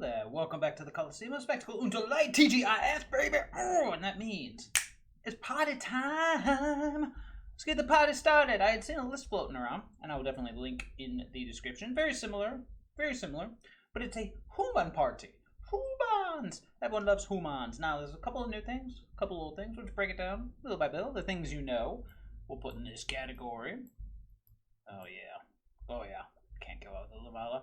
there. Welcome back to the Coliseum of Spectacle und Light TGIF, baby. Oh, and that means it's party time. Let's get the party started. I had seen a list floating around, and I will definitely link in the description. Very similar, but it's a Hooman party. Hoomans! Everyone loves Hoomans. Now, there's a couple of new things, a couple of old things. We'll just break it down little by little. The things you know, we'll put in this category. Oh, yeah. Can't go out with the Linvala.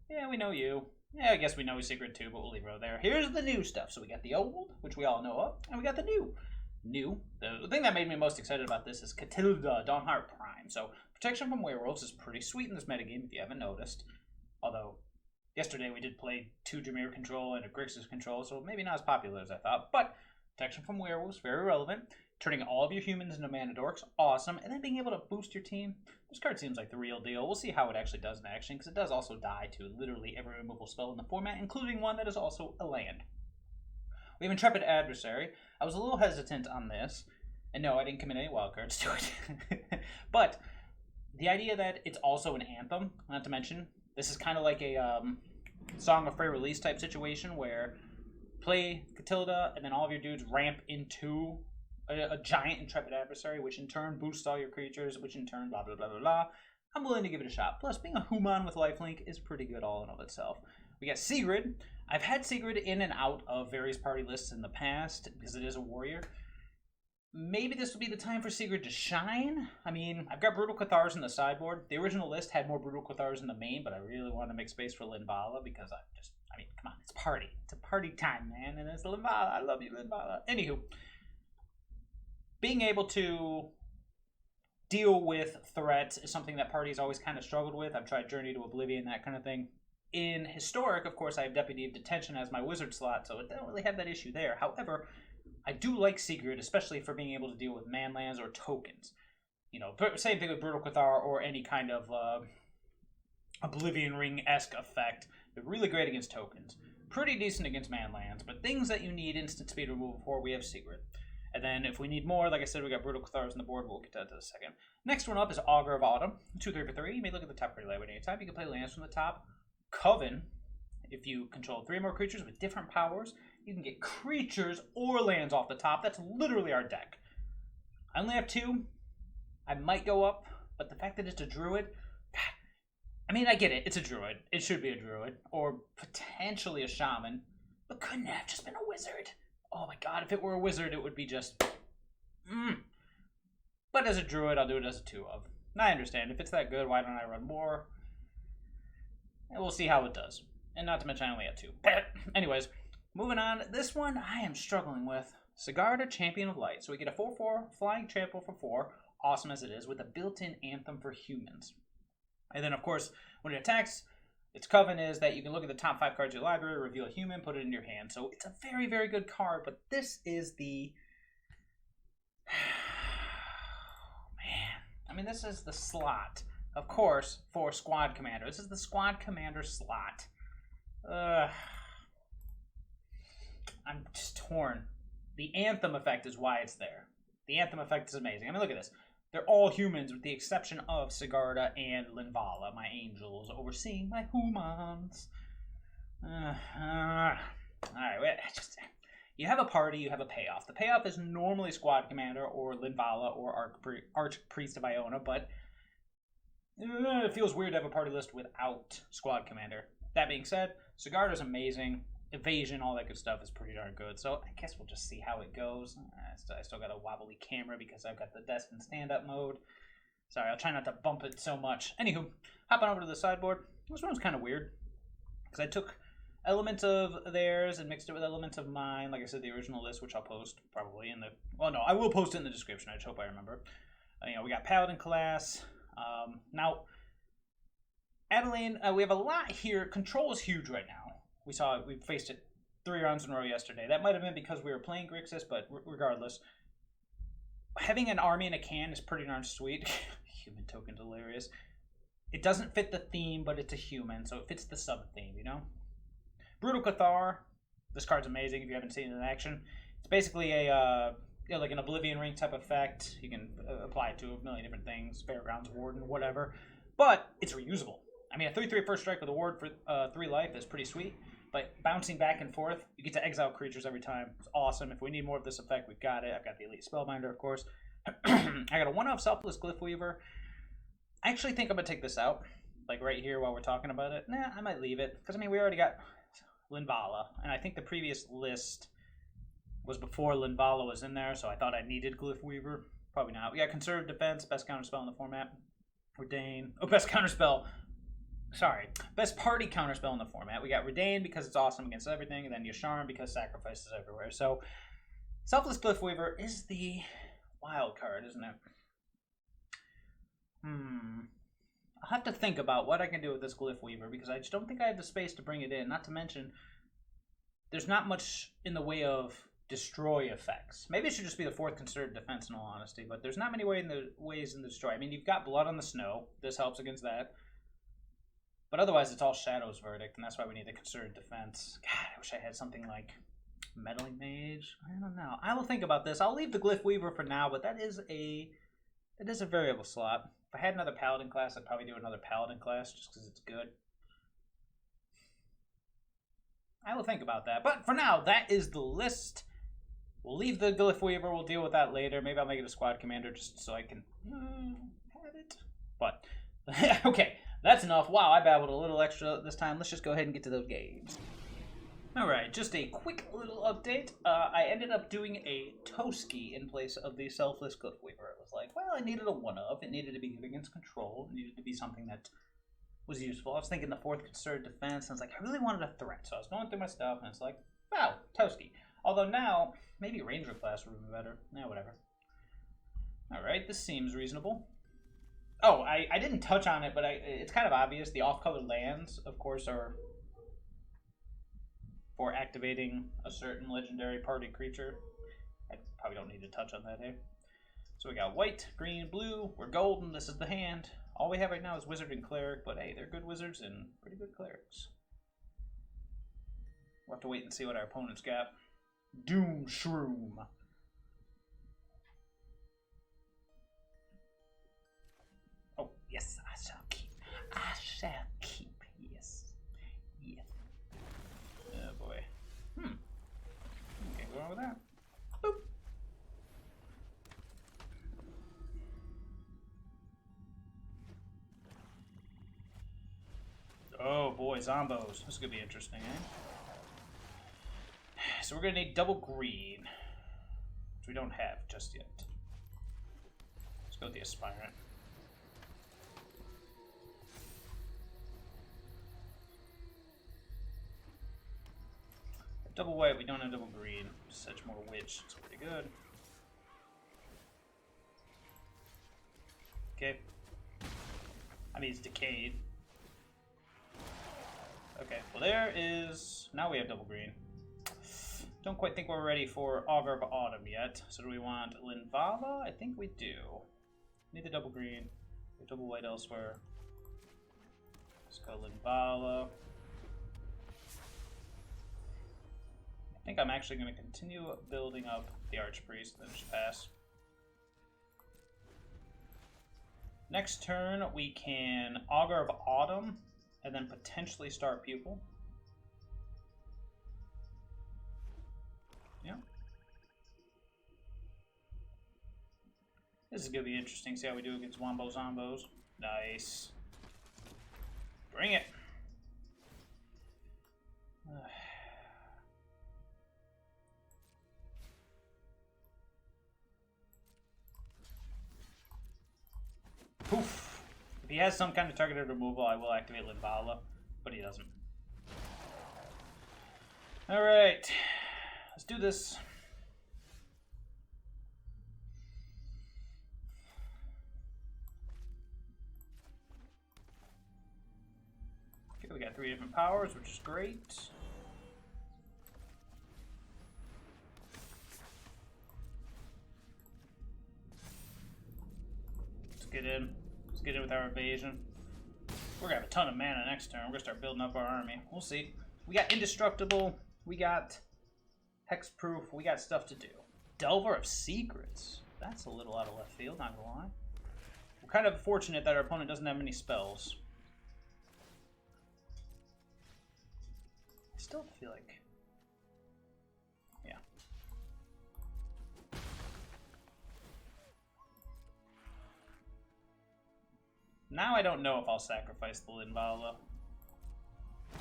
Yeah, we know you. Yeah, I guess we know Sigrid too, but we'll leave her there. Here's the new stuff. So we got the old, which we all know of, and we got the new. The thing that made me most excited about this is Katilda, Dawnhart Prime. So protection from werewolves is pretty sweet in this metagame if you haven't noticed. Although, yesterday we did play 2 Dimir control and a Grixis control, so maybe not as popular as I thought. But protection from werewolves, very relevant. Turning all of your humans into mana dorks, awesome. And then being able to boost your team. This card seems like the real deal. We'll see how it actually does in action, because it does also die to literally every removal spell in the format, including one that is also a land. We have Intrepid Adversary. I was a little hesitant on this. And no, I didn't commit any wildcards to it. But the idea that it's also an anthem, not to mention, this is kind of like a Song of Free Release type situation where play Katilda and then all of your dudes ramp into a giant Intrepid Adversary, which in turn boosts all your creatures, which in turn blah blah blah blah blah. I'm willing to give it a shot. Plus, being a Hooman with lifelink is pretty good all in of itself. We got Sigrid. I've had Sigrid in and out of various party lists in the past because it is a warrior. Maybe this will be the time for Sigrid to shine. I mean, I've got Brutal Cathars in the sideboard. The original list had more Brutal Cathars in the main, but I really wanted to make space for Linvala because I mean, come on, it's party. It's a party time, man, and it's Linvala. I love you, Linvala. Anywho, being able to deal with threats is something that parties always kind of struggled with. I've tried Journey to Oblivion, that kind of thing. In Historic, of course, I have Deputy of Detention as my wizard slot, so I don't really have that issue there. However, I do like Sigrid, especially for being able to deal with manlands or tokens. You know, same thing with Brutal Cathar or any kind of Oblivion Ring-esque effect. They're really great against tokens. Pretty decent against manlands, but things that you need instant speed removal for, we have Sigrid. And then if we need more, like I said, we got Brutal Cathars on the board. We'll get to that in a second. Next one up is Augur of Autumn. 2/3 for 3. You may look at the top card layout anytime. You can play lands from the top. Coven. If you control 3 more creatures with different powers, you can get creatures or lands off the top. That's literally our deck. I only have 2. I might go up, but the fact that it's a druid, I mean, I get it. It's a druid. It should be a druid. Or potentially a shaman. But couldn't it have just been a wizard? Oh my god, if it were a wizard, it would be just... But as a druid, I'll do it as a 2 of. And I understand. If it's that good, why don't I run more? And we'll see how it does. And not to mention, I only have 2. Anyways, moving on. This one I am struggling with. Sigarda, Champion of Light. So we get a 4/4 flying trample for 4. Awesome as it is, with a built-in anthem for humans. And then, of course, when it attacks... Its Coven is that you can look at the top 5 cards of your library, reveal a human, put it in your hand. So it's a very, very good card, but this is the... Man. I mean, this is the slot, of course, for Squad Commander. This is the Squad Commander slot. I'm just torn. The Anthem effect is why it's there. The Anthem effect is amazing. I mean, look at this. They're all humans with the exception of Sigarda and Linvala, my angels, overseeing my Hoomans. Alright, you have a party, you have a payoff. The payoff is normally Squad Commander or Linvala or Archpriest of Iona, but it feels weird to have a party list without Squad Commander. That being said, Sigarda's amazing. Evasion, all that good stuff is pretty darn good. So I guess we'll just see how it goes. I still got a wobbly camera because I've got the desk in stand-up mode. Sorry, I'll try not to bump it so much. Anywho, hopping over to the sideboard. This one was kind of weird because I took elements of theirs and mixed it with elements of mine. Like I said, the original list, which I'll post probably in the... Well, no, I will post it in the description. I just hope I remember. We got Paladin class. Now, Adeline, we have a lot here. Control is huge right now. We faced it 3 rounds in a row yesterday. That might have been because we were playing Grixis, but regardless, having an army in a can is pretty darn sweet. Human token, hilarious. It doesn't fit the theme, but it's a human, so it fits the sub-theme, you know? Brutal Cathar. This card's amazing if you haven't seen it in action. It's basically a like an Oblivion Ring type effect. You can apply it to a million different things. Fairgrounds, Warden, whatever. But it's reusable. I mean, a 3/3 first strike with a ward for 3 life is pretty sweet. But bouncing back and forth, you get to exile creatures every time. It's awesome. If we need more of this effect, we've got it. I've got the Elite Spellbinder, of course. I got a 1-off Selfless Glyph Weaver. I actually think I'm going to take this out, like right here while we're talking about it. Nah, I might leave it, because, I mean, we already got Linvala, and I think the previous list was before Linvala was in there, so I thought I needed Glyph Weaver. Probably not. We got Conservative Defense, best counterspell in the format. Redain. Oh, best counterspell. Sorry. Best party counterspell in the format. We got Redain because it's awesome against everything, and then Yasharn because sacrifice is everywhere. So, Selfless Glyph Weaver is the wild card, isn't it? I'll have to think about what I can do with this Glyph Weaver, because I just don't think I have the space to bring it in. Not to mention, there's not much in the way of destroy effects. Maybe it should just be the 4th Concerted Defense, in all honesty, but there's not many ways in the destroy. I mean, you've got Blood on the Snow. This helps against that. But otherwise, it's all Shadow's Verdict, and that's why we need the Concerted Defense. God, I wish I had something like Meddling Mage. I don't know. I will think about this. I'll leave the Glyph Weaver for now, but that is a variable slot. If I had another Paladin class, I'd probably do another Paladin class, just because it's good. I will think about that. But for now, that is the list. We'll leave the Glyph Weaver. We'll deal with that later. Maybe I'll make it a squad commander just so I can have it. But, okay, that's enough. Wow, I babbled a little extra this time. Let's just go ahead and get to those games. Alright, just a quick little update. I ended up doing a Toski in place of the Selfless Glyph Weaver. It was like, well, I needed a 1-of. It needed to be good against control. It needed to be something that was useful. I was thinking the 4th Concerted Defense, and I was like, I really wanted a threat. So I was going through my stuff, and it's like, wow, Toski. Although now, maybe Ranger class would be better. Yeah, whatever. Alright, this seems reasonable. Oh, I didn't touch on it, but it's kind of obvious. The off-color lands, of course, are for activating a certain legendary party creature. I probably don't need to touch on that here. So we got white, green, blue. We're golden. This is the hand. All we have right now is Wizard and Cleric, but hey, they're good wizards and pretty good clerics. We'll have to wait and see what our opponent's got. Doom Shroom. Oh, yes, I shall keep. I shall keep. Yes. Yes. Oh, boy. Okay, go on with that. Boop. Oh, boy, Zombos. This is going to be interesting, eh? So we're going to need double green, which we don't have just yet. Let's go with the Aspirant. Double white, we don't have double green. Such more witch, it's pretty good. Okay. I mean, it's decayed. Okay, well there is... Now we have double green. Don't quite think we're ready for Augur of Autumn yet. So do we want Linvala? I think we do. Need the double green. We have double white elsewhere. Let's go Linvala. I think I'm actually going to continue building up the Archpriest, then just pass. Next turn, we can Augur of Autumn, and then potentially Star Pupil. Yeah. This is going to be interesting. See how we do against Wombo Zombos. Nice. Bring it. Poof. If he has some kind of targeted removal, I will activate Linvala, but he doesn't. Alright. Let's do this. Okay, we got 3 different powers, which is great. Let's get in. Let's get in with our evasion. We're gonna have a ton of mana next turn. We're gonna start building up our army. We'll see. We got Indestructible. We got Hexproof. We got stuff to do. Delver of Secrets. That's a little out of left field, not gonna lie. We're kind of fortunate that our opponent doesn't have many spells. Still feel like... Yeah. Now I don't know if I'll sacrifice the Linvala.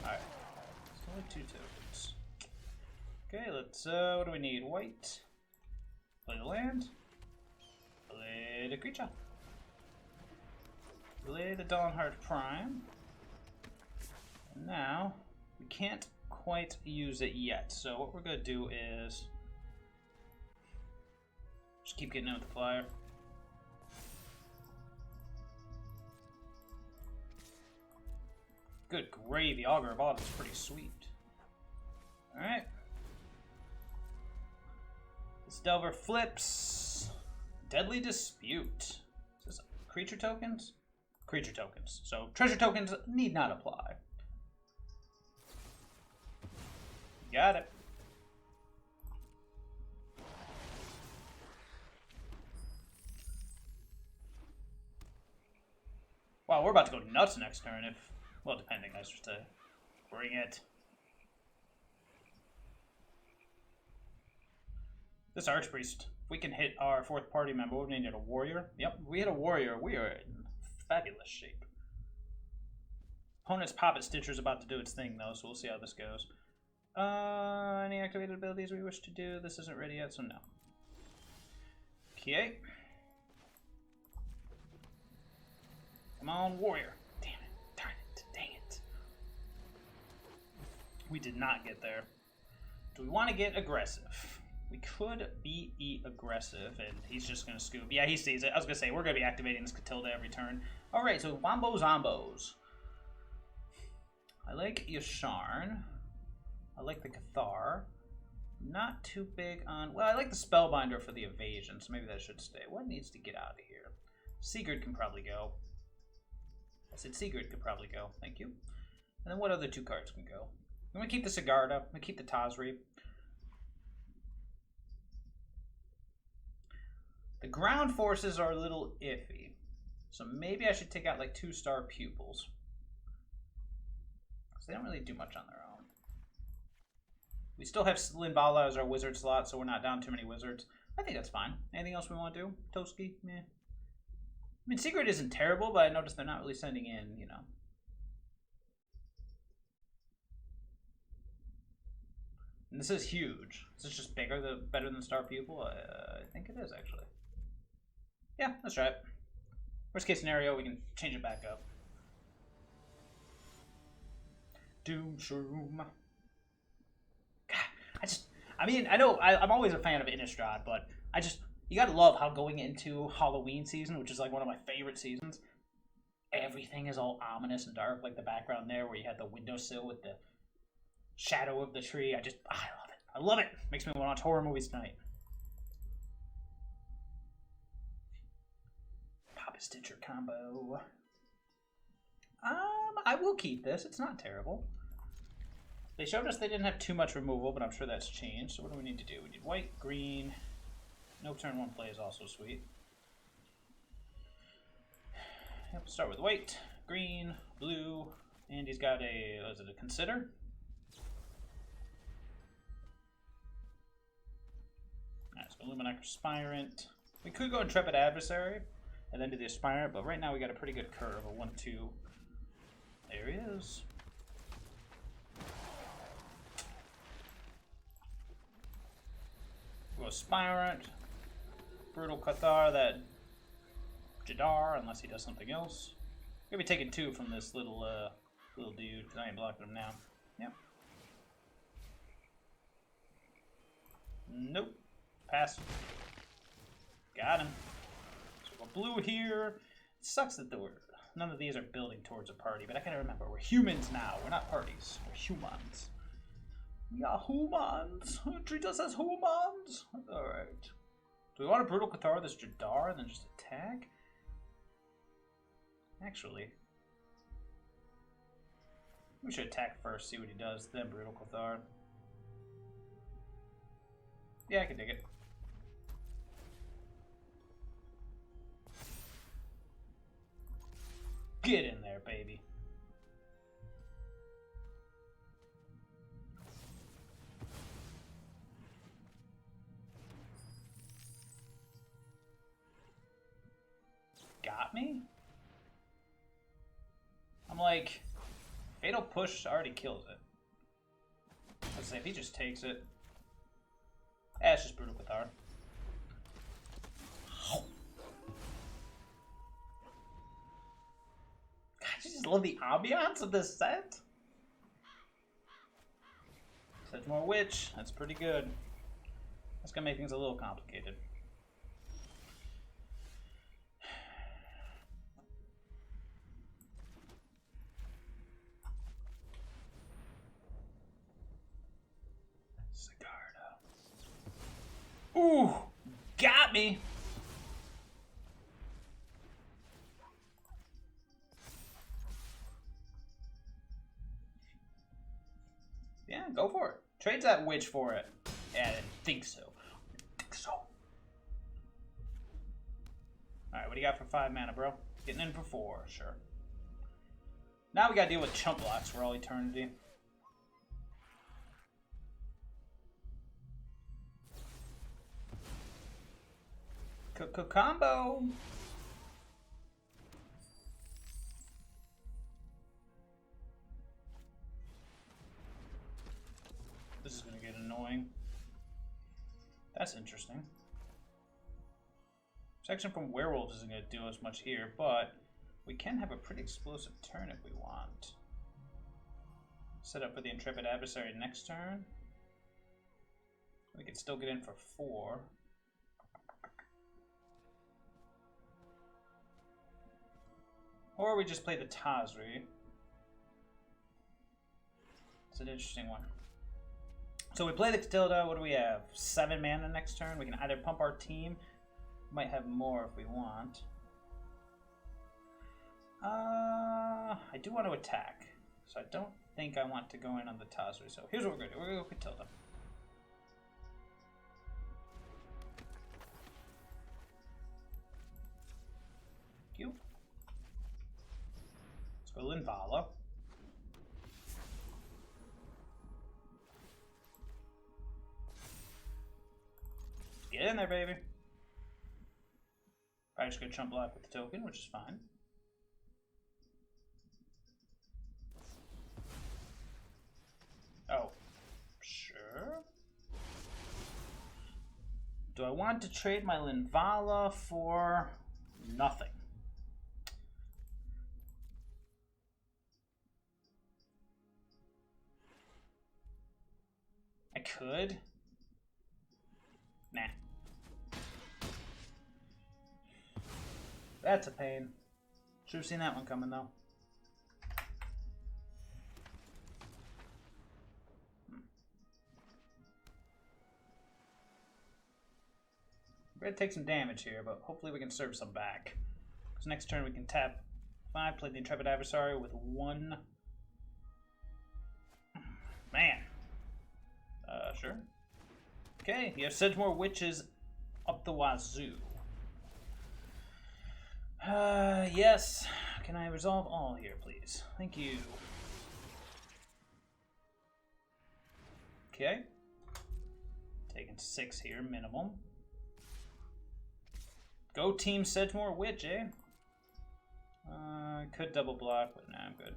Alright. Still have 2 tokens. Okay, let's, what do we need? White. Play the land. Play the creature. Play the Dawnhart Prime. And now, we can't quite use it yet. So what we're going to do is just keep getting in with the flyer. Good gravy. Augur of Autumn is pretty sweet. Alright. This Delver flips. Deadly Dispute. Is this creature tokens? Creature tokens. So treasure tokens need not apply. Got it. Wow, we're about to go nuts next turn if... Well, depending, I should say. Bring it. This Archpriest. If we can hit our 4th party member, we need a warrior. Yep, we hit a warrior. We are in fabulous shape. Opponent's Poppet Stitcher's about to do its thing, though, so we'll see how this goes. Any activated abilities we wish to do? This isn't ready yet, so no. Okay. Come on, warrior. Damn it. Darn it. Dang it. We did not get there. Do we want to get aggressive? We could be aggressive, and he's just going to scoop. Yeah, he sees it. I was going to say, we're going to be activating this Katilda every turn. Alright, so Wombo Zombos. I like Yasharn. I like the Cathar. Not too big on... Well, I like the Spellbinder for the evasion, so maybe that should stay. What needs to get out of here? Sigrid can probably go. I said Sigrid could probably go. Thank you. And then what other 2 cards can go? I'm going to keep the Sigarda. I'm going to keep the Tazri. The ground forces are a little iffy. So maybe I should take out like 2 Star Pupils. Because they don't really do much on their own. We still have Linvala as our wizard slot, so we're not down too many wizards. I think that's fine. Anything else we want to do? Toski? Meh. I mean, Sigrid isn't terrible, but I noticed they're not really sending in, you know. And this is huge. Is this just bigger, better than Star Pupil? I think it is, actually. Yeah, let's try it. Worst case scenario, we can change it back up. Doom Shroom. I mean, I know I'm always a fan of Innistrad, but you gotta love how going into Halloween season, which is like one of my favorite seasons, everything is all ominous and dark, like the background there where you had the windowsill with the shadow of the tree. I love it. I love it. Makes me want to watch horror movies tonight. Poppet Stitcher combo. I will keep this. It's not terrible. They showed us they didn't have too much removal, but I'm sure that's changed. So what do we need to do? We need white, green. No turn 1 play is also sweet. Yep, start with white, green, blue, and he's got a, is it a Consider? Alright, so Luminarch Aspirant. We could go Intrepid Adversary and then do the Aspirant, but right now we got a pretty good curve, a 1-2. There he is. Go Aspirant, Brutal Cathar, that Jadar, unless he does something else. We're gonna be taking 2 from this little dude, because I ain't blocking him now. Yep. Nope. Pass. Got him. So we're blue here. It sucks that none of these are building towards a party, but I gotta remember, we're humans now. We're not parties. We're humans. We are humans. Treat us as humans. Alright. Do we want a Brutal Cathar this Jadar and then just attack? Actually, we should attack first, see what he does, then Brutal Cathar. Yeah, I can dig it. Get in there, baby. got me? I'm like, Fatal Push already kills it. Let's say if he just takes it. It's just Brutal Cathar. God, I just love the ambiance of this set. Sedgemoor Witch, that's pretty good. That's gonna make things a little complicated. Sigarda. Ooh, got me. Yeah, go for it. Trades that witch for it. Yeah, I didn't think so. Alright, what do you got for 5 mana, bro? Getting in for 4, sure. Now we gotta deal with chump blocks for all eternity. Combo! This is gonna get annoying. That's interesting. Section from Werewolves isn't going to do us much here, but we can have a pretty explosive turn if we want. Set up for the Intrepid Adversary next turn. We could still get in for 4. Or we just play the Tazri. It's an interesting one. So we play the Katilda. What do we have? 7 mana next turn. We can either pump our team. Might have more if we want. I do want to attack. So I don't think I want to go in on the Tazri. So here's what we're going to do. We're going to go Katilda. Thank you. Let's go Linvala. Get in there, baby. Probably just go chump block with the token, which is fine. Oh, sure. Do I want to trade my Linvala for nothing? I could. Nah. That's a pain. Should have seen that one coming, though. We're going to take some damage here, but hopefully we can serve some back. Because next turn we can tap 5, play the Intrepid Adversary with 1. Man. Sure. Okay, you have Sedgemoor Witches up the wazoo. Yes. Can I resolve all here, please? Thank you. Okay. Taking 6 here, minimum. Go Team Sedgemoor Witch, eh? Could double block, but nah, I'm good.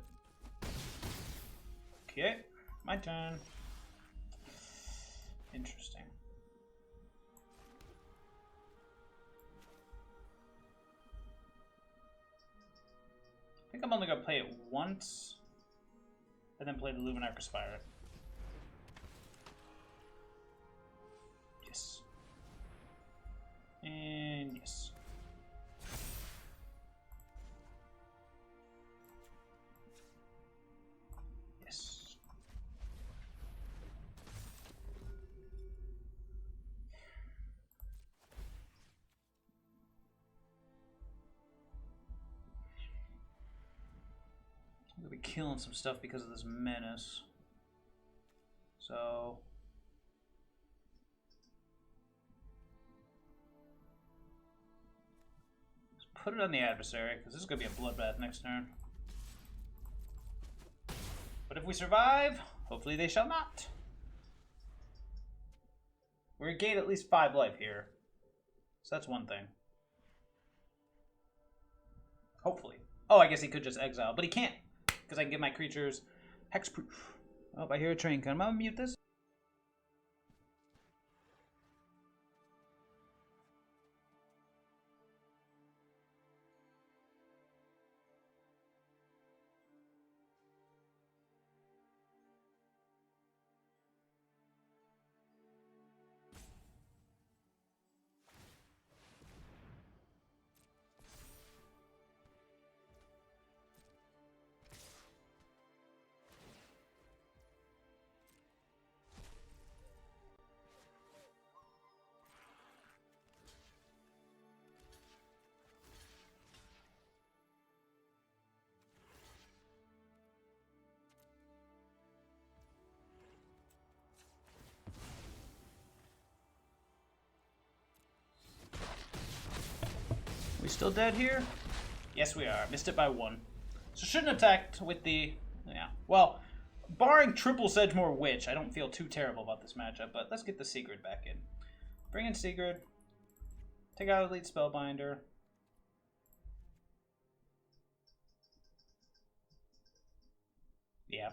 Okay, my turn. Interesting. I think I'm only going to play it once, and then play the Luminarch Aspirant. Yes. And yes. Yes. I'm going to be killing some stuff because of this menace. So... put it on the adversary, because this is going to be a bloodbath next turn. But if we survive, hopefully they shall not. We're going to gain at least 5 life here. So that's one thing. Hopefully. Oh, I guess he could just exile, but he can't, because I can give my creatures hexproof. Oh, I hear a train coming. I'm gonna mute this. We still dead here? Yes, we are. Missed it by 1. So shouldn't have attacked with the... Yeah. Well, barring triple Sedgemoor Witch, I don't feel too terrible about this matchup, but let's get the Sigrid back in. Bring in Sigrid. Take out Elite Spellbinder. Yeah.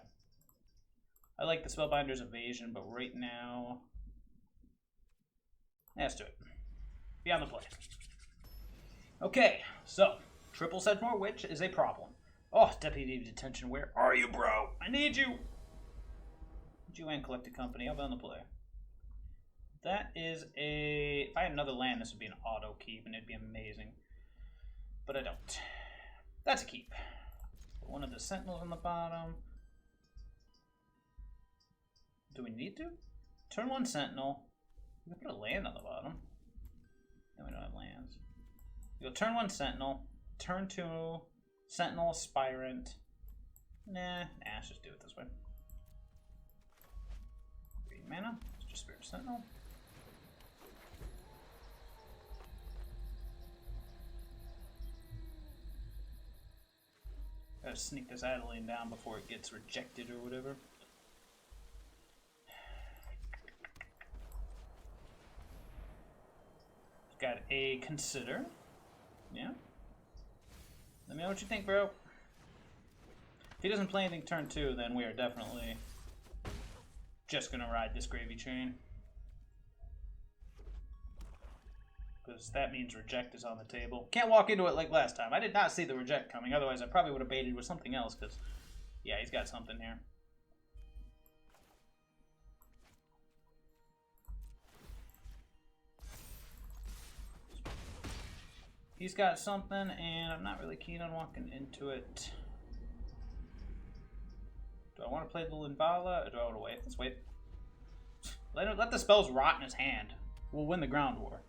I like the Spellbinder's evasion, but right now... Let's do it. Beyond the play. Okay, so, triple Sedgemoor Witch is a problem. Oh, Deputy of Detention, where are you, bro? I need you! Need you and Collected Company. I'll be on the play. That is a... If I had another land, this would be an auto keep, and it'd be amazing. But I don't. That's a keep. Put one of the Sentinels on the bottom. Do we need to? Turn 1 Sentinel. We can put a land on the bottom. No, we don't have lands. You'll turn 1 Sentinel, turn 2 Sentinel Aspirant. Nah, let's just do it this way. 3 mana, it's just Spirit Sentinel. Gotta sneak this Adeline down before it gets rejected or whatever. Got a Consider. Yeah. Let me know what you think, bro. If he doesn't play anything turn 2, then we are definitely just gonna ride this gravy train. Because that means reject is on the table. Can't walk into it like last time. I did not see the reject coming. Otherwise, I probably would have baited with something else. Because, yeah, he's got something here. He's got something, and I'm not really keen on walking into it. Do I want to play the Linvala, or do I want to wait? Let's wait. Let the spells rot in his hand. We'll win the ground war.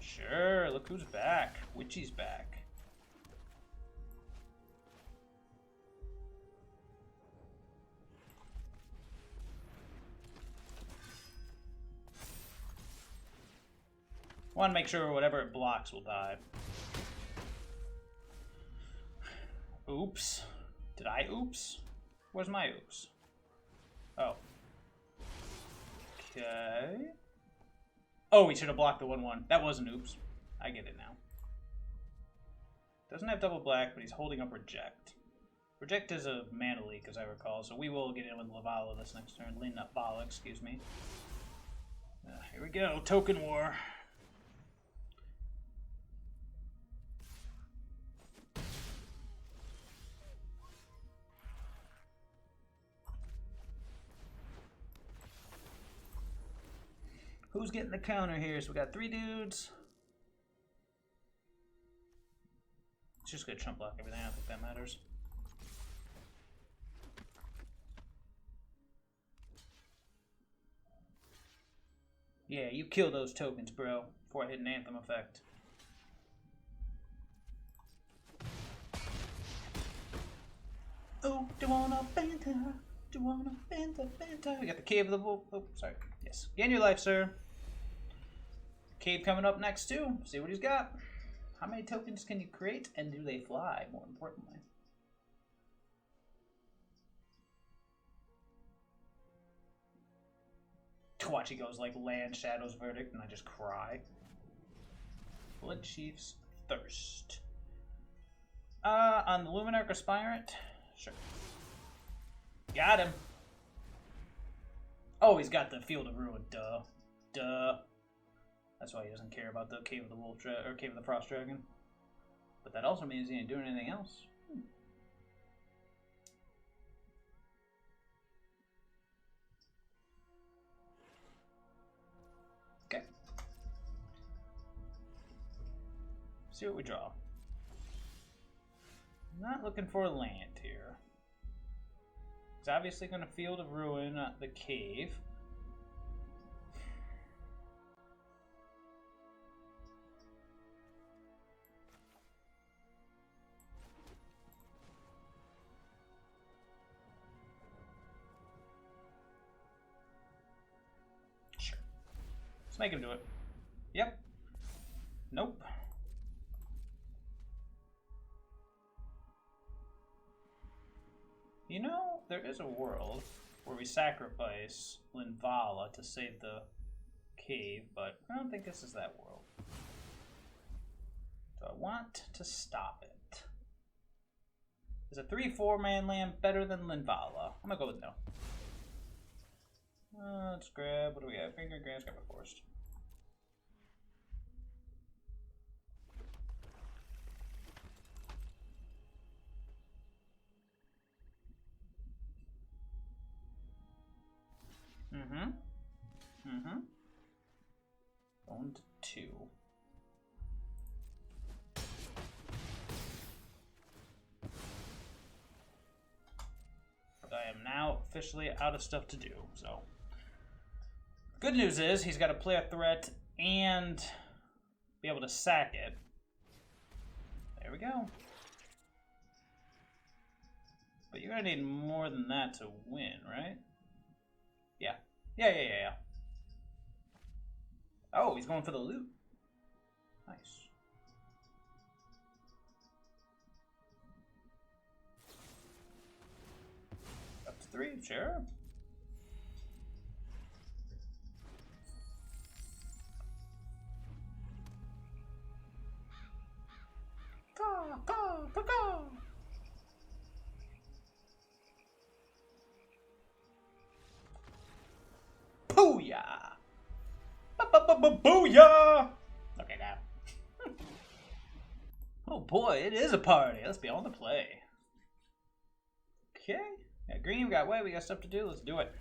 Sure, look who's back. Witchy's back. Want to make sure whatever it blocks will die. Oops. Did I oops? Where's my oops? Oh. Okay. Oh, we should have blocked the 1/1. That was an oops. I get it now. Doesn't have double black, but he's holding up reject. Reject is a mana leak, as I recall, so we will get in with Linvala this next turn. Linvala, excuse me. Here we go. Token war. Who's getting the counter here? So we got 3 dudes. It's just gonna chump block everything. I don't think that matters. Yeah, you kill those tokens, bro, before I hit an Anthem effect. Oh, do you wanna banter? Do you wanna banter? We got the Cave of the Wolf. Oh, sorry. Yes. Gain your life, sir. Cave coming up next, too. See what he's got. How many tokens can you create, and do they fly, more importantly? Watch, he goes like Land, Shadows, Verdict, and I just cry. Blood Chiefs thirst. On the Luminarch Aspirant? Sure. Got him. Oh, he's got the Field of Ruin. Duh. Duh. That's why he doesn't care about the Cave of the Wolf or Cave of the Frost Dragon. But that also means he ain't doing anything else. Okay. See what we draw. Not looking for a land here. He's obviously going to Field of Ruin the cave. Sure. Let's make him do it. Yep. Nope. You know, there is a world where we sacrifice Linvala to save the cave, but I don't think this is that world. So I want to stop it. Is a 3/4 man land better than Linvala? I'm gonna go with no. Let's grab, what do we have? Finger Grass, grab a forest. Going to 2. But I am now officially out of stuff to do, so. Good news is he's got to play a threat and be able to sack it. There we go. But you're going to need more than that to win, right? Yeah. Yeah. Oh, he's going for the loot. Nice. Up to 3, sure. Go. Booyah! Booyah! Okay, now. Oh boy, it is a party. Let's be on the play. Okay. Yeah, green, we got white, we got stuff to do. Let's do it.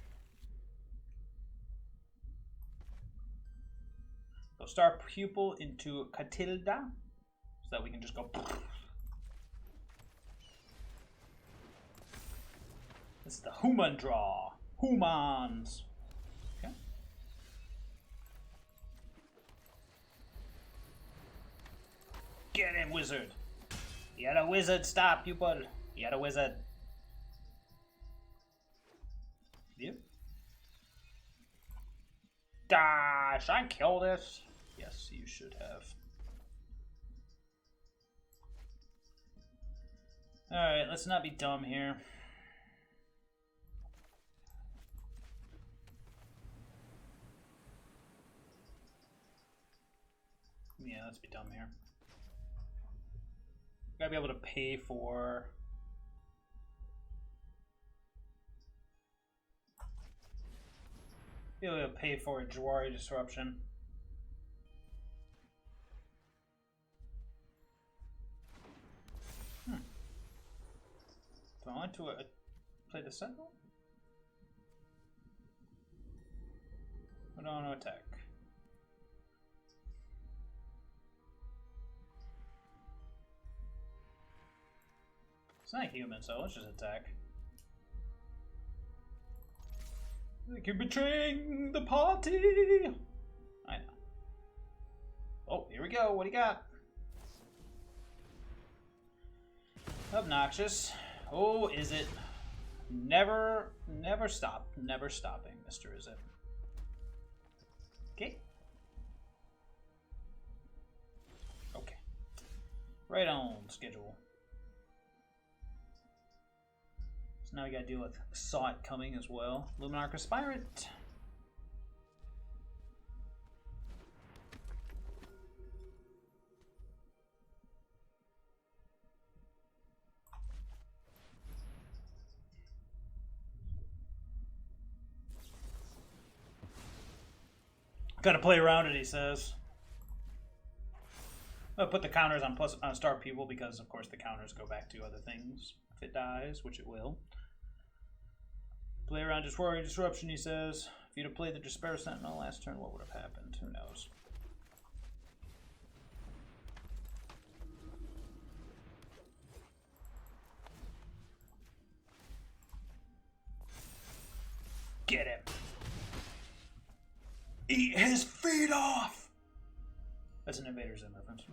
Go Star Pupil into Katilda. So that we can just go. This is the Hooman draw. Hoomans. Okay. Get him, wizard. You had a wizard. Stop, pupil. You had a wizard. You? Should I kill this? Yes, you should have. Alright, let's not be dumb here. Yeah, let's be dumb here. Gotta be able to pay for... Be able to pay for a Jawari Disruption. Do I want to play the Sentinel? Or do I want to attack? It's not human, so let's just attack. You're betraying the party! I know. Oh, here we go. What do you got? Obnoxious. Oh, is it? Never stop. Never stopping, Mr. Izzet. Okay. Okay. Right on schedule. So now we gotta deal with Saw It coming as well. Luminarch Aspirant. Gotta play around it, he says. I'll put the counters on Star Pupil because, of course, the counters go back to other things if it dies, which it will. Play around Destroyer Disruption, he says. If you'd have played the Jaspera Sentinel last turn, what would have happened? Who knows? Get him. Eat his feet off! That's an Invader Zim reference.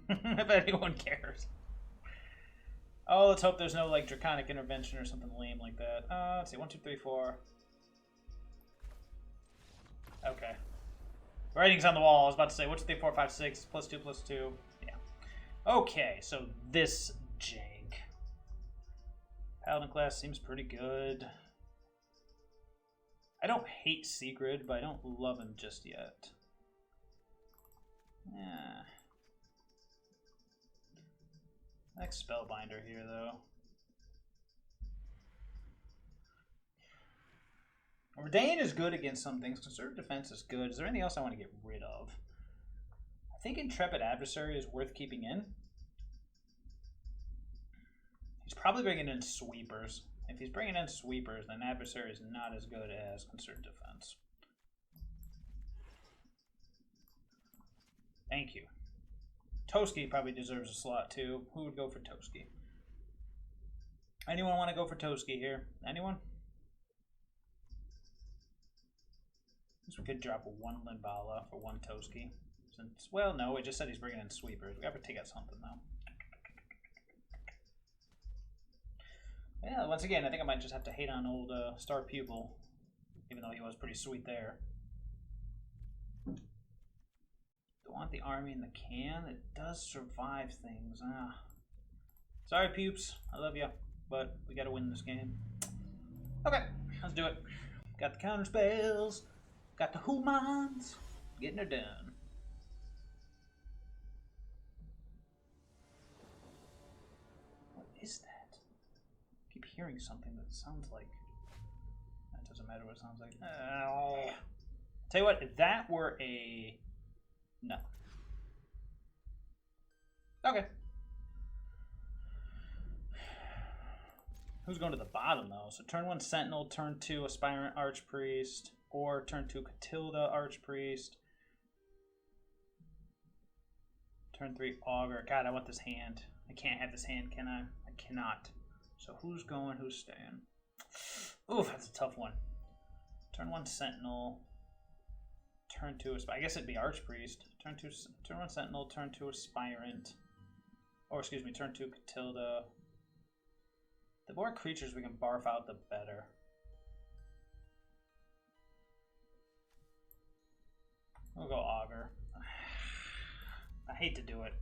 If anyone cares. Oh, let's hope there's no, like, Draconic Intervention or something lame like that. Let's see. 1, 2, 3, 4. Okay. Writing's on the wall. I was about to say 1, 2, 3, 4, 5, 6. +2, +2. Yeah. Okay, so this jank. Paladin class seems pretty good. I don't hate Sigrid, but I don't love him just yet. Yeah. Next Spellbinder here, though. Ordain is good against some things. Conservative Defense is good. Is there anything else I want to get rid of? I think Intrepid Adversary is worth keeping in. He's probably bringing in Sweepers. If he's bringing in Sweepers, then Adversary is not as good as Conservative Defense. Thank you. Toski probably deserves a slot too. Who would go for Toski? Anyone want to go for Toski here? Anyone? I guess we could drop 1 Linvala for 1 Toski. Since, well, no, it just said he's bringing in Sweepers. We got to take out something though. Yeah, once again, I think I might just have to hate on old Star Pupil, even though he was pretty sweet there. Don't want the army in the can. It does survive things. Sorry, Pupes. I love you, but we got to win this game. Okay, let's do it. Got the counter spells. Got the Hoomans. Getting her done. What is that? I keep hearing something that sounds like... That doesn't matter what it sounds like. Tell you what, if that were a... No. Okay. Who's going to the bottom, though? So turn 1 Sentinel, turn 2 Aspirant Archpriest, or turn 2 Katilda Archpriest. Turn 3 Augur. God, I want this hand. I can't have this hand, can I? I cannot. So who's going, who's staying? Oof, that's a tough one. Turn 1 Sentinel. Turn 2 Aspirant. I guess it'd be Archpriest. Turn 1 Sentinel, turn 2 Aspirant. Or excuse me, turn 2 Katilda. The more creatures we can barf out, the better. We'll go Augur. I hate to do it.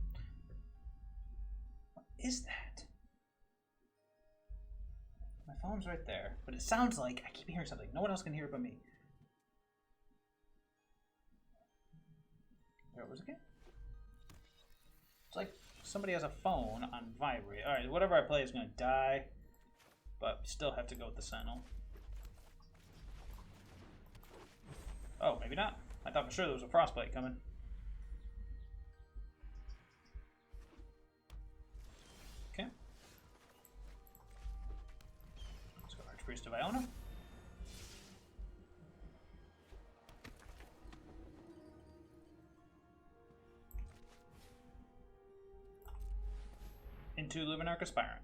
What is that? My phone's right there, but it sounds like I keep hearing something. No one else can hear it but me. There it was again. It's like somebody has a phone on vibrate. Alright, whatever I play is going to die, but we still have to go with the Sentinel. Oh, maybe not. I thought for sure there was a Frostbite coming. Okay. Let's go Archpriest of Iona. Into Luminarch Aspirant.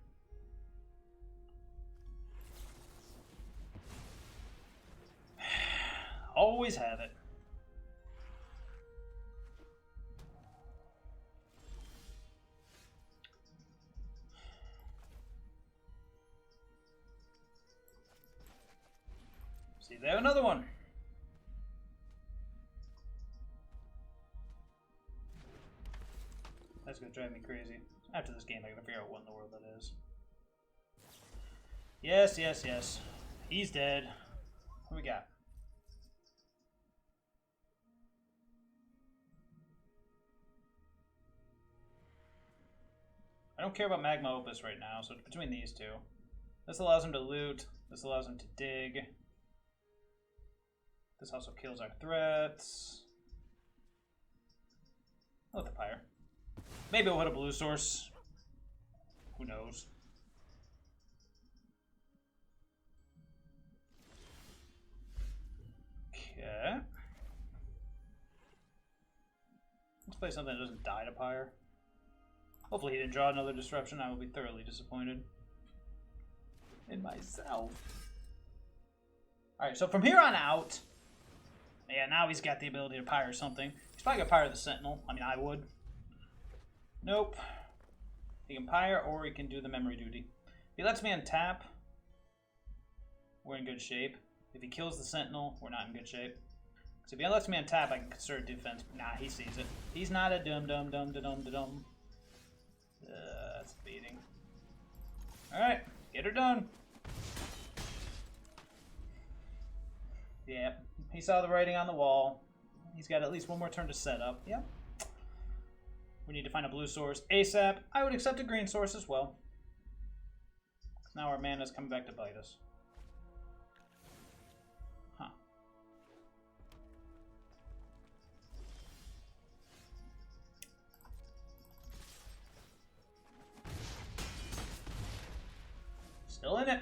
Always have it. See there, another one. That's gonna drive me crazy. After this game, I gotta figure out what in the world that is. Yes, yes, yes. He's dead. What we got? I don't care about Magma Opus right now, so it's between these two. This allows him to loot. This allows him to dig. This also kills our threats. With the Pyre. Maybe we'll hit a blue source. Who knows? Okay. Let's play something that doesn't die to Pyre. Hopefully he didn't draw another disruption. I will be thoroughly disappointed in myself. Alright, so from here on out, yeah, now he's got the ability to Pyre something. He's probably gonna Pyre the Sentinel. I mean, I would. Nope. He can Pyre or he can do the memory duty. If he lets me untap, we're in good shape. If he kills the Sentinel, we're not in good shape. So if he lets me untap, I can consider defense. Nah, he sees it. He's not a dum-dum-dum-da-dum-da-dum. That's a beating. Alright, get her done. Yeah, he saw the writing on the wall. He's got at least one more turn to set up. Yep. We need to find a blue source ASAP. I would accept a green source as well. Now our mana's coming back to bite us. Huh. Still in it.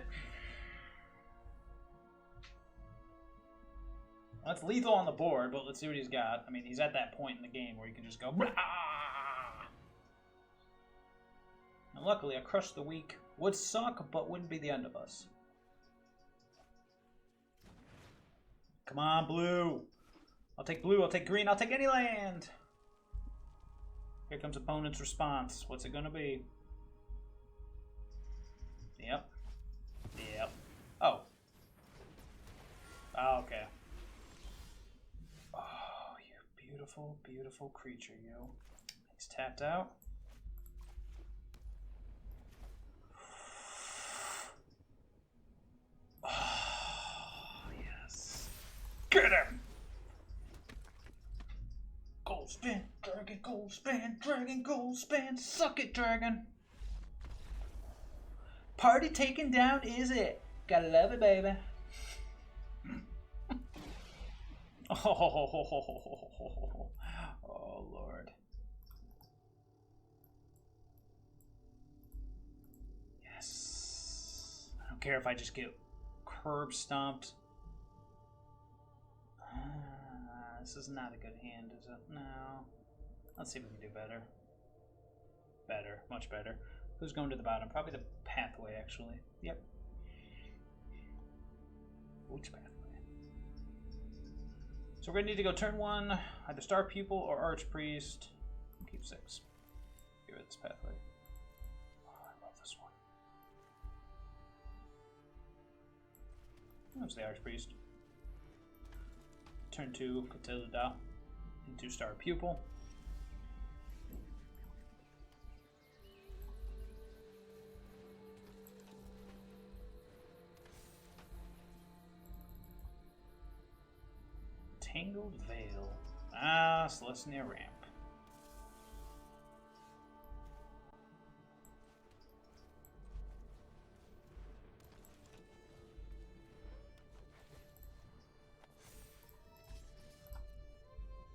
That's lethal on the board, but let's see what he's got. I mean, he's at that point in the game where he can just go... Brah! And luckily, a Crush the Weak would suck, but wouldn't be the end of us. Come on, blue. I'll take blue, I'll take green, I'll take any land. Here comes opponent's response. What's it gonna be? Yep. Yep. Oh. Oh, okay. Oh, you beautiful, beautiful creature, you. He's tapped out. Oh, yes. Get him! Gold spin, dragon, gold spin, dragon, gold spin. Suck it, dragon. Party taken down, is it? Gotta love it, baby. Oh, Lord. Yes. I don't care if I just get curb stomped. This is not a good hand, is it? No. Let's see if we can do better. Better. Much better. Who's going to the bottom? Probably the pathway, actually. Yep. Which pathway? So we're going to need to go turn 1, either Star Pupil or Archpriest. Keep 6. Get rid of this pathway. Oh, I love this one. That's the Archpriest. Turn 2, Katilda into Star Pupil. Tangled Veil. Ah, Selesnya Ramp.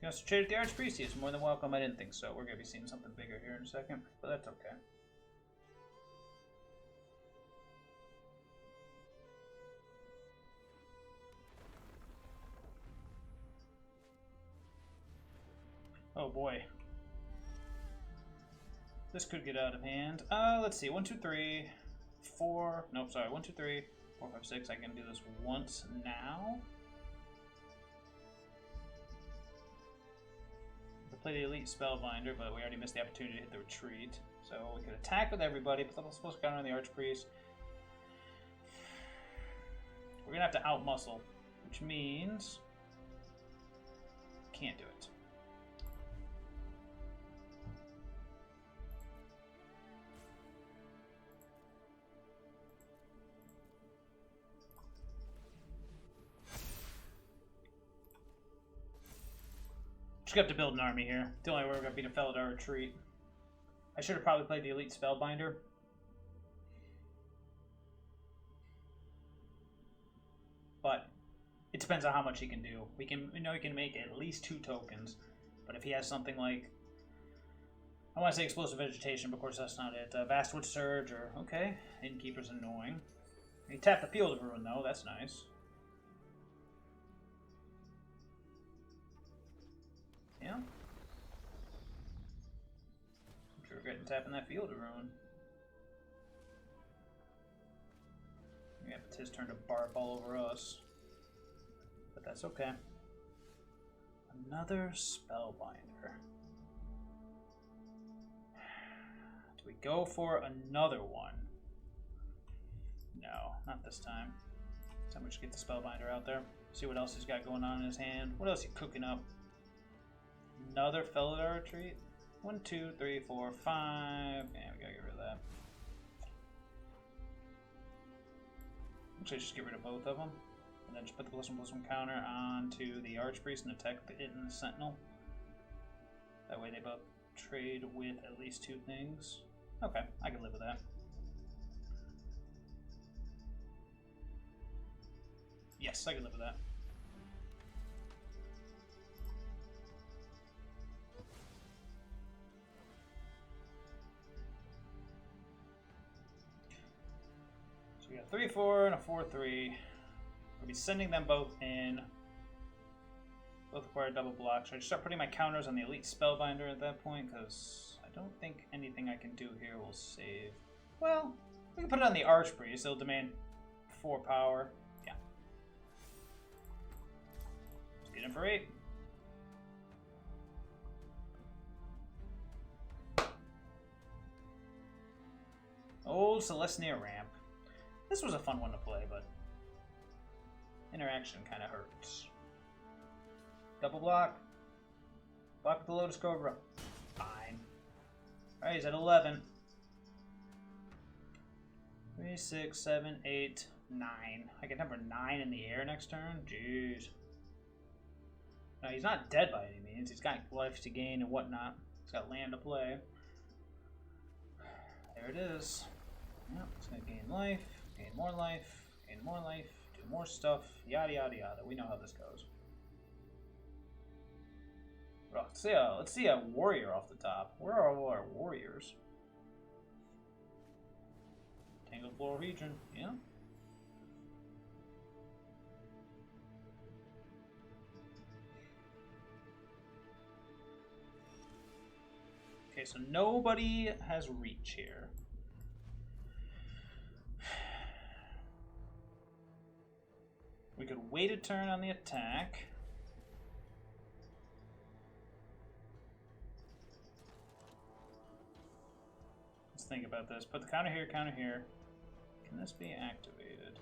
You want to trade with the Archpriest? He's more than welcome. I didn't think so. We're going to be seeing something bigger here in a second, but that's okay. Oh boy. This could get out of hand. Let's see. 1, 2, 3, 4. Nope, sorry. 1, 2, 3, 4, 5, 6. I can do this once now. Play the Elite Spellbinder, but we already missed the opportunity to hit the retreat. So we could attack with everybody, but that's supposed to counter on the Archpriest. We're gonna have to outmuscle, which means can't do it. Just have to build an army here. The only way we're going to beat a fellow at our retreat. I should have probably played the Elite Spellbinder. But it depends on how much he can do. We know he can make at least 2 tokens. But if he has something like I want to say explosive vegetation, but of course that's not it. Vastwood Surge, or okay. Innkeeper's annoying. You tap the Field of Ruin though, that's nice. Yeah. I'm sure we're getting tapping that Field of Ruin. Yeah, it's his turn to barf all over us. But that's okay. Another Spellbinder. Do we go for another one? No, not this time. This time we just get the Spellbinder out there. See what else he's got going on in his hand. What else is he cooking up? Another Felidar Retreat? 1, 2, 3, 4, 5. Yeah, we gotta get rid of that. Actually, just get rid of both of them. And then just put the +1/+1 counter onto the Archpriest and attack it and the Sentinel. That way they both trade with at least 2 things. Okay, I can live with that. Yes, I can live with that. So we got 3/4 and a 4/3. We'll be sending them both in. Both require double block. Should I just start putting my counters on the Elite Spellbinder at that point? Because I don't think anything I can do here will save. Well, we can put it on the Archpriest. It'll demand 4 power. Yeah. Let's get in for 8. Old Selesnya ramp. This was a fun one to play, but interaction kind of hurts. Double block. Block with the Lotus Cobra. Fine. Alright, he's at 11. 3, 6, 7, 8, 9. I get number 9 in the air next turn? Jeez. No, he's not dead by any means. He's got life to gain and whatnot. He's got land to play. There it is. Yep, it's going to gain life, gain more life, gain more life, do more stuff, yada yada yada. We know how this goes. Let's see a warrior off the top. Where are all our warriors? Tangled Floral Region, yeah. Okay, so nobody has reach here. We could wait a turn on the attack. Let's think about this. Put the counter here, counter here. Can this be activated?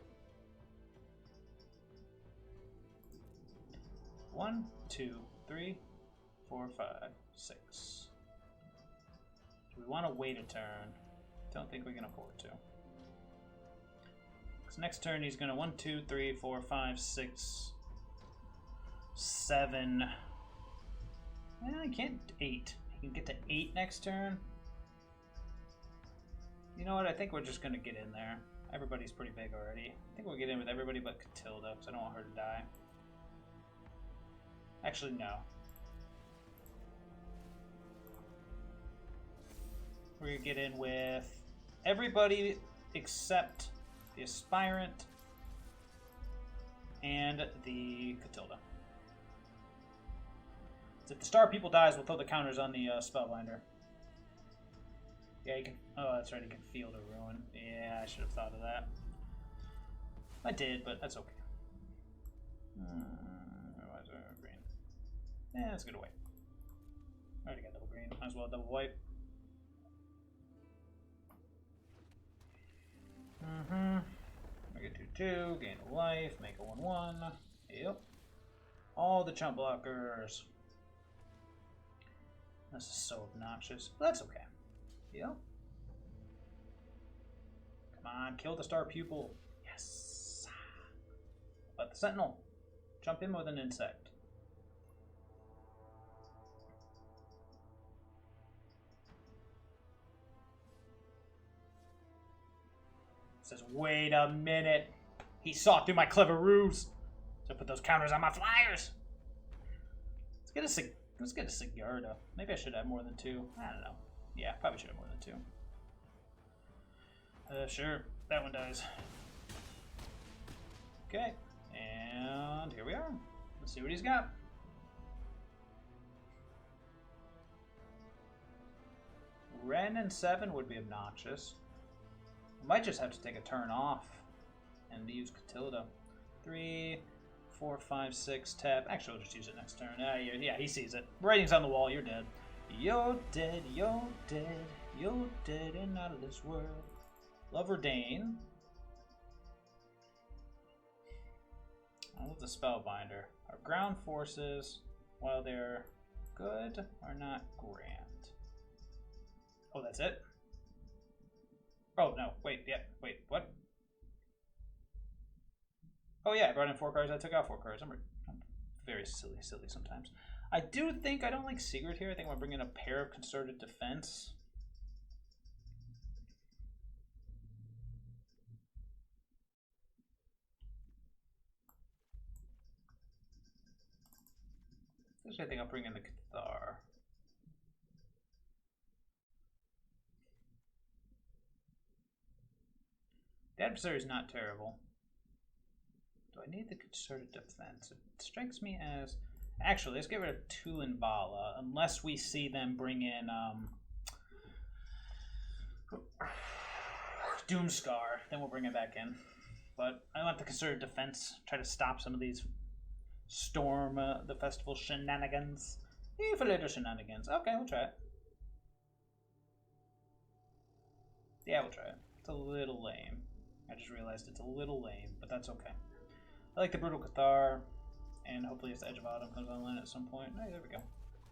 1, 2, 3, 4, 5, 6. Do we want to wait a turn? Don't think we can afford to. Next turn he's gonna 1, 2, 3, 4, 5, 6, 7. Well, he can't 8. He can get to 8 next turn. You know what? I think we're just gonna get in there. Everybody's pretty big already. I think we'll get in with everybody but Katilda, because I don't want her to die. Actually, no. We're gonna get in with everybody except the Aspirant and the Katilda. So if the Star Pupil dies, we'll throw the counters on the Spellbinder. Yeah, you can. Oh, that's right. You can Field of Ruin. Yeah, I should have thought of that. I did, but that's okay. Why is there green? Yeah, let's get away. I already got double green. Might as well double white. Make it 2/2, gain a life, make a 1/1. Yep. All the chump blockers. This is so obnoxious, but that's okay. Yep. Come on, kill the Star Pupil. Yes. But the Sentinel. Jump in with an insect. Says, wait a minute. He saw through my clever ruse. So put those counters on my flyers. Let's get a Sigarda. Maybe I should have more than 2. I don't know. Yeah, probably should have more than 2. Sure, that one dies. Okay, and here we are. Let's see what he's got. Ren and 7 would be obnoxious. I might just have to take a turn off and use Katilda. 3, 4, 5, 6, tap. Actually, I'll just use it next turn. Yeah, he sees it. Writing's on the wall. You're dead. You're dead. You're dead. You're dead and out of this world. Love Dane. I love the Spellbinder. Our ground forces, while they're good, are not grand. Oh, that's it? Oh, no. Wait, yeah. Wait, what? Oh, yeah, I brought in 4 cards. I took out 4 cards. I'm very silly sometimes. I do think I don't like Sigrid here. I think I'm going to bring in a pair of Concerted Defense. Actually, I think I'll bring in the Cathar. The Adversary is not terrible. Do I need the Concerted Defense? It strikes me as... Actually, let's get rid of 2 Linvala, unless we see them bring in Doomscar. Then we'll bring it back in. But I want the Concerted Defense. Try to stop some of these Storm the Festival shenanigans. For later shenanigans. Okay, we'll try it. Yeah, we'll try it. It's a little lame. I just realized it's a little lame, but that's okay. I like the Brutal Cathar, and hopefully if the Edge of Autumn comes online at some point. Hey, there we go.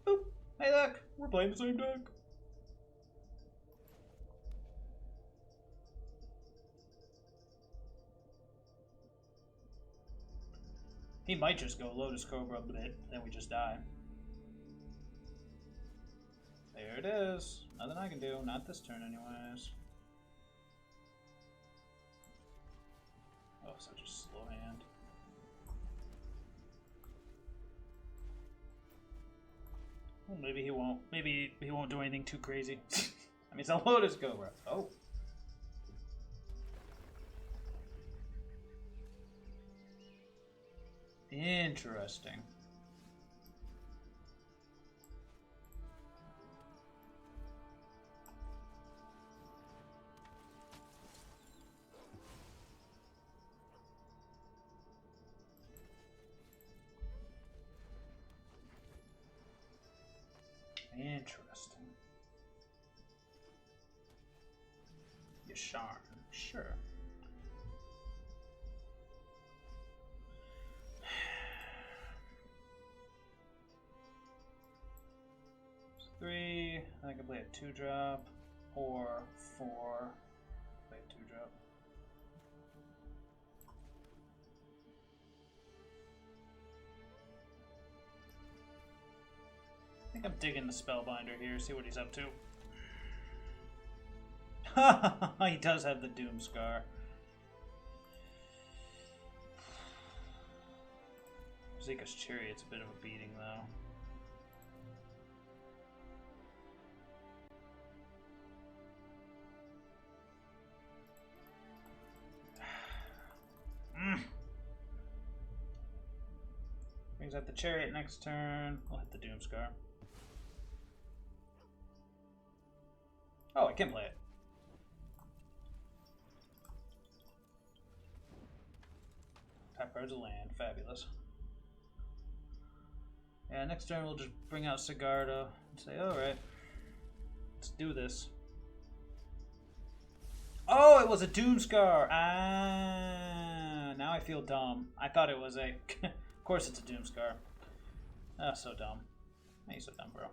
Boop! Hey, look! We're playing the same deck! He might just go Lotus Cobra, but then we just die. There it is. Nothing I can do. Not this turn, anyways. Oh, such a slow hand. Well, maybe he won't. Maybe he won't do anything too crazy. I mean, it's a Lotus Cobra. Oh. Interesting. Interesting. Yasharn, sure. Three, I can play a 2-drop, or 4, play a 2-drop. I think I'm digging the Spellbinder here, see what he's up to. He does have the Doomscar. Zika's Chariot's a bit of a beating, though. Brings out the Chariot next turn. We'll hit the Doomscar. Oh, I can play it. Top card's a land. Fabulous. Yeah, next turn we'll just bring out Sigarda and say, alright, let's do this. Oh, it was a Doomscar! Ah, now I feel dumb. I thought it was a... Of course it's a Doomscar. Oh, so dumb. Hey, you're so dumb, bro.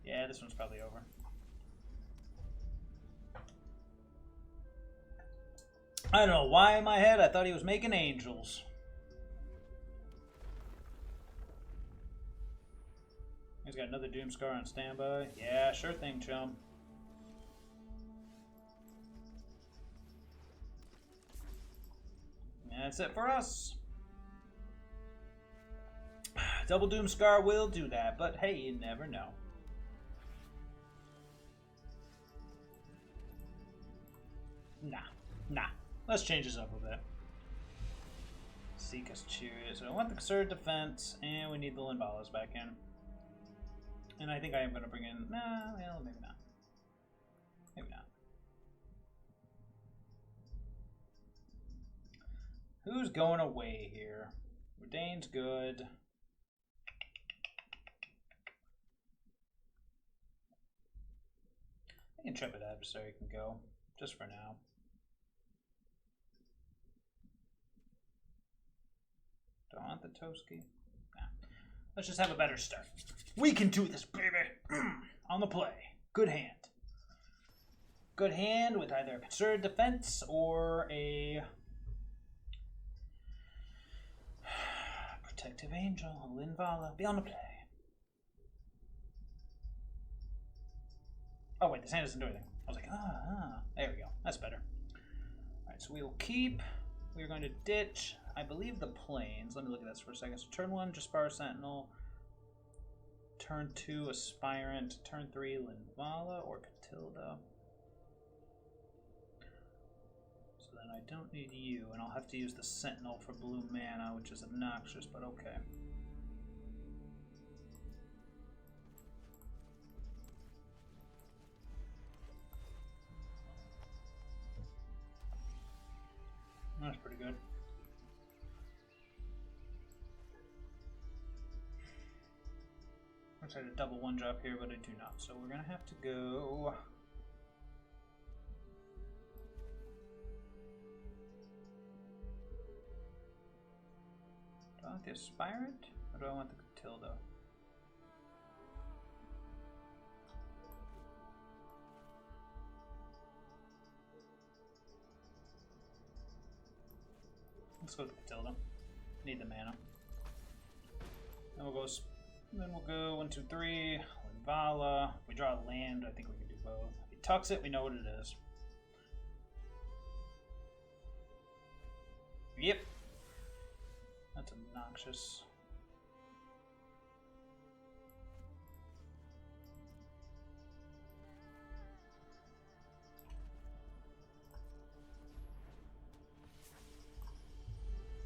Yeah, this one's probably over. I don't know why in my head I thought he was making angels. He's got another Doomscar on standby. Yeah, sure thing, chum. That's it for us. Double Doomscar will do that, but hey, you never know. Nah. Let's change this up a bit. Seek us cheers. So I want the conservative defense, and we need the Linvalas back in. And I think I am going to bring in... Nah, well, maybe not. Maybe not. Who's going away here? Redain's good. I think Intrepid Adversary can go, just for now. Do I want the Toski? Nah. Let's just have a better start. We can do this, baby! On the play. Good hand. Good hand with either a conservative defense or a protective angel, Linvala. Be on the play. Oh wait, this hand doesn't do anything. I was like, there we go. That's better. Alright, so we will keep. We're going to ditch, I believe, the plains. Let me look at this for a second. So turn 1, Jaspera Sentinel. Turn 2, Aspirant. Turn 3, Linvala or Katilda. So then I don't need you, and I'll have to use the Sentinel for blue mana, which is obnoxious, but okay. That's pretty good. I tried to double one drop here, but I do not. So we're gonna have to go. Do I want the Aspirant or do I want the Katilda? Let's go with Katilda. Need the mana. Then we'll go 1, 2, 3. Linvala. If we draw a land, I think we can do both. If he tucks it, we know what it is. Yep. That's obnoxious.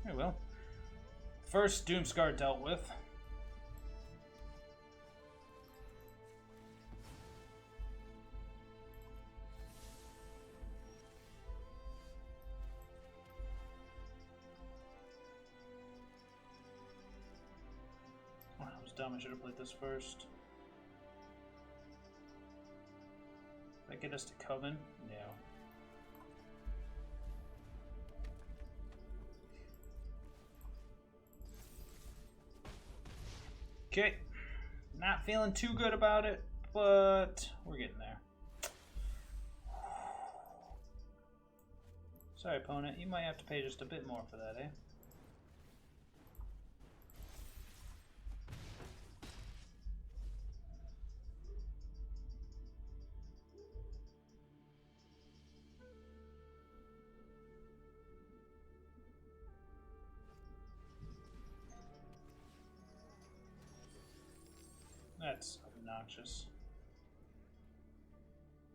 Very well. First Doomscar dealt with. Oh, that was dumb. I should have played this first. Did that get us to Coven? No. Okay, not feeling too good about it, but we're getting there. Sorry, opponent, you might have to pay just a bit more for that, eh? That's obnoxious.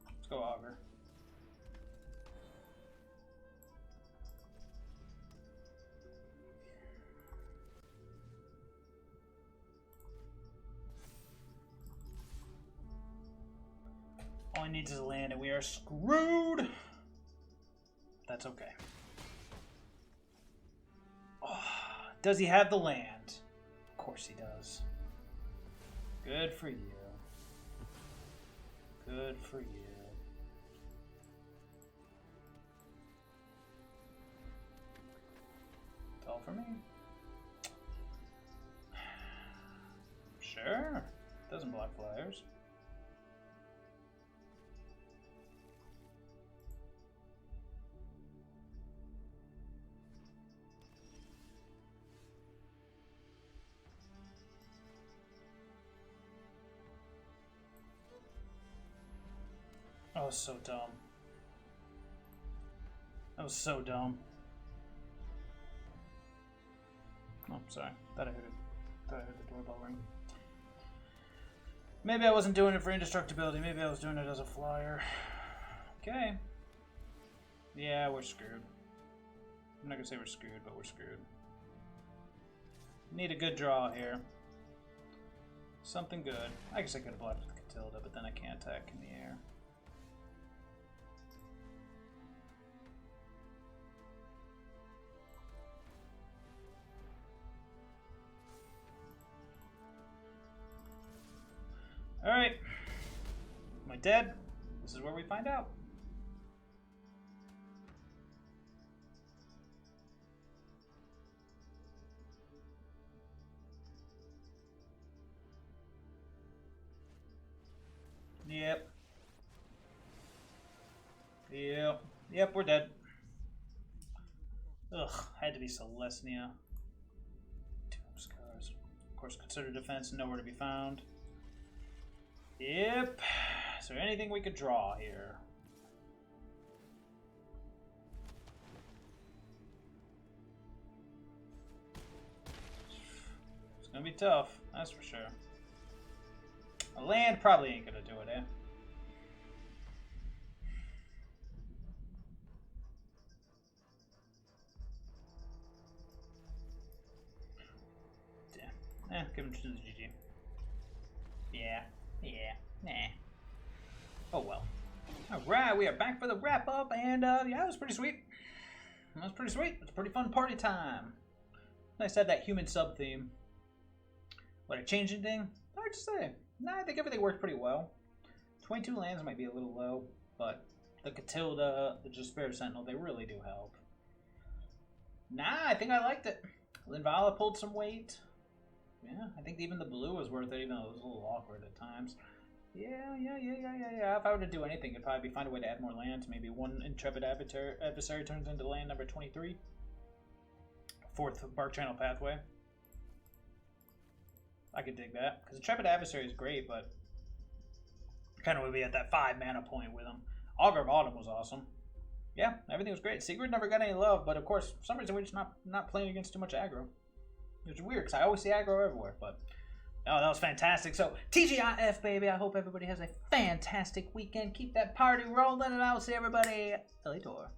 Let's go Augur. All he needs is a land and we are screwed. That's okay. Oh, does he have the land? Of course he does. Good for you. Good for you. It's all for me. Sure. Doesn't block flyers. That was so dumb. That was so dumb. Oh, sorry. Thought I heard the doorbell ring. Maybe I wasn't doing it for indestructibility. Maybe I was doing it as a flyer. Okay. Yeah, we're screwed. I'm not gonna say we're screwed, but we're screwed. Need a good draw here. Something good. I guess I could have blocked with Katilda, but then I can't attack in the air. Alright. Am I dead? This is where we find out. Yep. Yep, we're dead. Ugh, had to be Selesnya. Tomb scars. Of course, consider defense nowhere to be found. Yep. Is there anything we could draw here? It's gonna be tough, that's for sure. A land probably ain't gonna do it, eh? Damn. Give him to the GG. Yeah. Nah. Oh well. Alright, we are back for the wrap up, and yeah, it was pretty sweet. It was pretty sweet. It was a pretty fun party time. Nice to have that human sub theme. Would I change anything? Hard to say. Nah, I think everything worked pretty well. 22 lands might be a little low, but the Katilda, the Jaspera Sentinel, they really do help. Nah, I think I liked it. Linvala pulled some weight. Yeah, I think even the blue was worth it, even though it was a little awkward at times. Yeah. If I were to do anything, it'd probably be find a way to add more lands. Maybe one Intrepid Adversary turns into land number 23. 4th Barkchannel Pathway. I could dig that. Because Intrepid Adversary is great, but kind of would be at that 5 mana point with him. Augur of Autumn was awesome. Yeah, everything was great. Sigrid never got any love, but of course, for some reason we're just not playing against too much aggro. It's weird, because I always see aggro everywhere, but oh, that was fantastic. So, TGIF, baby. I hope everybody has a fantastic weekend. Keep that party rolling, and I'll see everybody later.